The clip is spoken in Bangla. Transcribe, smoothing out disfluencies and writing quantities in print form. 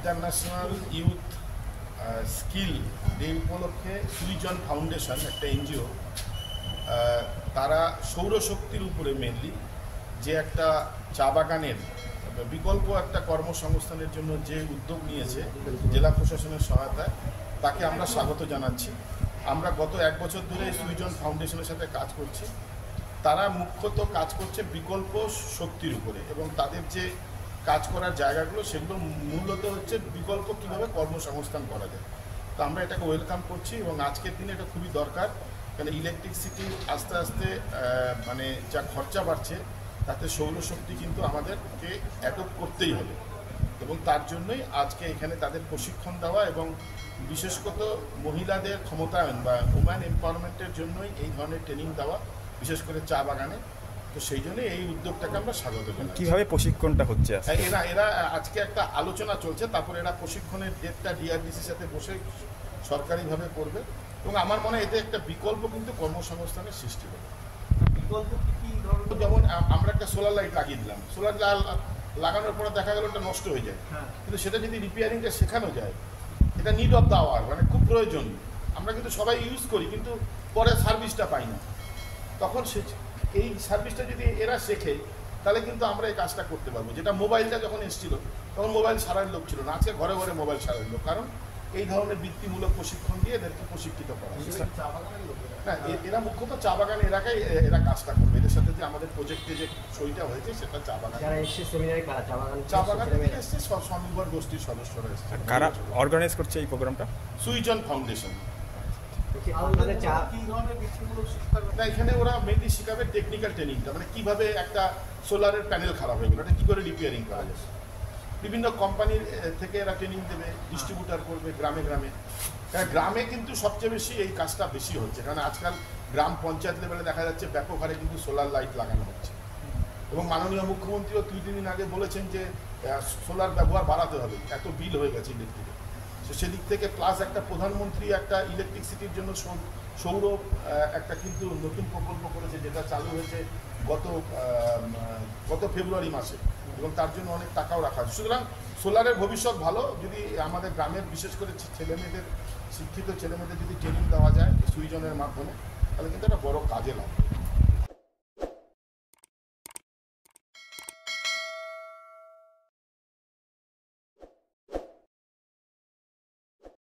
ইন্টারন্যাশনাল ইউথ স্কিল ডে উপলক্ষে সুইজন ফাউন্ডেশন একটা এনজিও তারা সৌরশক্তির উপরে মেনলি যে একটা চা বাগানের বিকল্প একটা কর্মসংস্থানের জন্য যে উদ্যোগ নিয়েছে জেলা প্রশাসনের সহায়তায়, তাকে আমরা স্বাগত জানাচ্ছি। আমরা গত 1 বছর ধরে সুইজন ফাউন্ডেশনের সাথে কাজ করছি। তারা মুখ্যত কাজ করছে বিকল্প শক্তির উপরে, এবং তাদের যে কাজ করার জায়গাগুলো সেগুলো মূলত হচ্ছে বিকল্প কীভাবে কর্মসংস্থান করা যায়। তো আমরা এটাকে ওয়েলকাম করছি, এবং আজকের দিনে এটা খুবই দরকার, কারণ ইলেকট্রিসিটি আস্তে আস্তে মানে যা খরচা বাড়ছে, তাতে সৌরশক্তি কিন্তু আমাদেরকে অ্যাডপ্ট করতেই হবে, এবং তার জন্যই আজকে এখানে তাদের প্রশিক্ষণ দেওয়া এবং বিশেষত মহিলাদের ক্ষমতায়ন বা ওম্যান এম্পাওয়ারমেন্টের জন্যই এই ধরনের ট্রেনিং দেওয়া, বিশেষ করে চা বাগানে। তো সেই জন্য এই উদ্যোগটাকে আমরা স্বাগত জানাই। কীভাবে প্রশিক্ষণটা হচ্ছে? এরা আজকে একটা আলোচনা চলছে, তারপর এরা প্রশিক্ষণের ডেটটা ডিআরডিসির সাথে বসে সরকারিভাবে করবে, এবং আমার মনে হয় এতে একটা বিকল্প কিন্তু কর্মসংস্থানের সৃষ্টি হবে। বিকল্প কী ধরনের? যেমন আমরা একটা সোলার লাইট লাগিয়ে দিলাম, সোলার লাগানোর পরে দেখা গেল ওটা নষ্ট হয়ে যায়, কিন্তু সেটা যদি রিপেয়ারিংটা শেখানো যায়, এটা নিড অফ দ্য আওয়ার, মানে খুব প্রয়োজন। আমরা কিন্তু সবাই ইউজ করি, কিন্তু পরে সার্ভিসটা পাই না। তখন এই সার্ভিসটা যদি এরা শেখে, তাহলে কিন্তু আমরা এই কাজটা করতে পারবো। যেটা মোবাইলটা যখন এসেছিল, তখন মোবাইল সারার লোক ছিল না, আজকে ঘরে ঘরে মোবাইল সারার লোক, কারণ এই ধরনের বৃত্তিমূলক প্রশিক্ষণ দিয়ে এদেরকে প্রশিক্ষিত করা হয়েছে। না, এরা মুখ্যত চা বাগান এলাকায় এরা কাজটা করবে। এদের সাথে যে আমাদের প্রজেক্টে যে সইটা হয়েছে, সেটা চা বাগান থেকে এসছে, স্বনির্ভর গোষ্ঠীর সদস্যরা এসছে। কারা অর্গানাইজ করছে এই প্রোগ্রামটা? সুইজন ফাউন্ডেশন। না, এখানে ওরা মেনলি শেখাবে টেকনিক্যাল ট্রেনিংটা, মানে কীভাবে একটা সোলারের প্যানেল খারাপ হয়ে গেল, এটা কী করে রিপেয়ারিং করা যায়। বিভিন্ন কোম্পানির থেকে এরা ট্রেনিং দেবে, ডিস্ট্রিবিউটার করবে গ্রামে গ্রামে। কারণ গ্রামে কিন্তু সবচেয়ে বেশি এই কাজটা বেশি হচ্ছে, কারণ আজকাল গ্রাম পঞ্চায়েত লেভেলে দেখা যাচ্ছে ব্যাপক হারে কিন্তু সোলার লাইট লাগানো হচ্ছে, এবং মাননীয় মুখ্যমন্ত্রীও 2-3 দিন আগে বলেছেন যে সোলার ব্যবহার বাড়াতে হবে, এত বিল হয়ে গেছে ইলেকট্রিকের। তো সেদিক থেকে প্লাস একটা প্রধানমন্ত্রী একটা ইলেকট্রিসিটির জন্য সৌর একটা কিন্তু নতুন প্রকল্প করেছে, যেটা চালু হয়েছে গত ফেব্রুয়ারি মাসে, এবং তার জন্য অনেক টাকাও রাখা আছে। সুতরাং সোলারের ভবিষ্যৎ ভালো, যদি আমাদের গ্রামের বিশেষ করে ছেলেমেয়েদের, শিক্ষিত ছেলেমেয়েদের যদি ট্রেনিং দেওয়া যায় সুইজনের মাধ্যমে, তাহলে কিন্তু একটা বড় কাজে লাগবে।